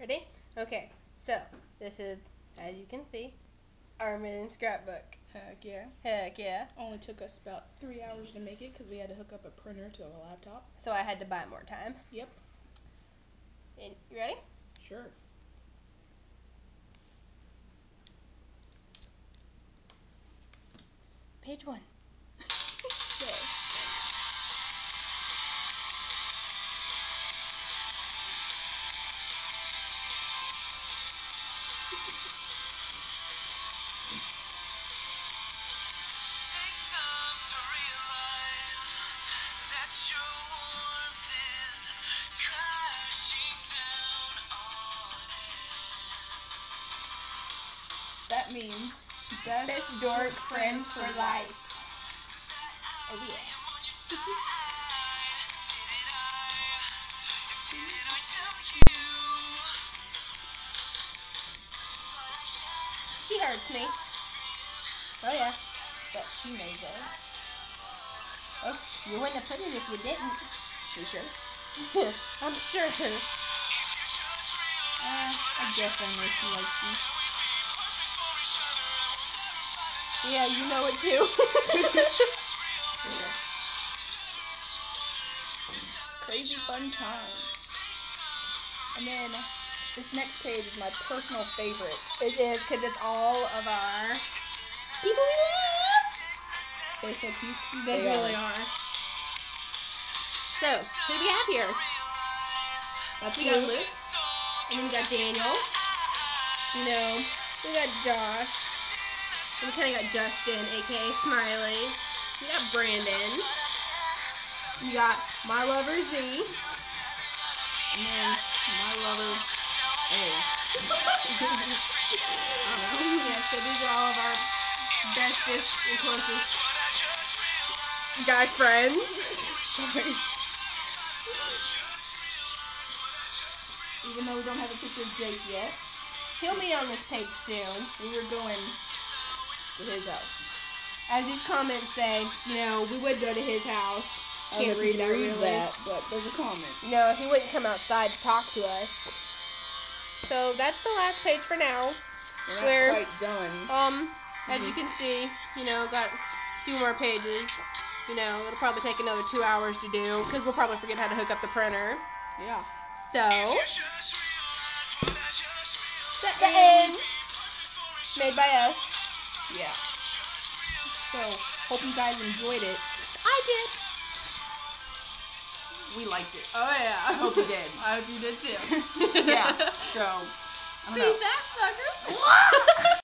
Ready? Okay, so this is, as you can see, Armin's scrapbook. Heck yeah. Heck yeah. Only took us about 3 hours to make it because we had to hook up a printer to a laptop. So I had to buy more time. Yep. And you ready? Sure. Page 1. So. That means best dork friends for life. Oh yeah. She hurts me. Oh yeah. But she knows that. Oh, you wouldn't have put it if you didn't. You sure? I'm sure. I guess I know she likes me. Yeah, you know it too. Crazy fun times. And then this next page is my personal favorite. It is, because it's all of our people we love. They're so cute. They really are. So, who do we have here? We got Luke. And then we got Daniel. You know, we got Josh. And we kind of got Justin, aka Smiley. We got Brandon. We got my lover Z. And then my lover A. Yeah, so these are all of our bestest and closest guy friends. Sorry. Even though we don't have a picture of Jake yet. He'll be on this page soon. We were going to his house. As these comments say, you know, we would go to his house. Can't read that really. But there's a comment. No, he wouldn't come outside to talk to us. So that's the last page for now. We're not quite done. As you can see, you know, got a few more pages. You know, it'll probably take another 2 hours to do, because we'll probably forget how to hook up the printer. Yeah. So, the end. Made by us. Yeah. So, hope you guys enjoyed it. I did. We liked it. Oh yeah. I hope you did. I hope you did too. Yeah. So, I don't know. See that, suckers?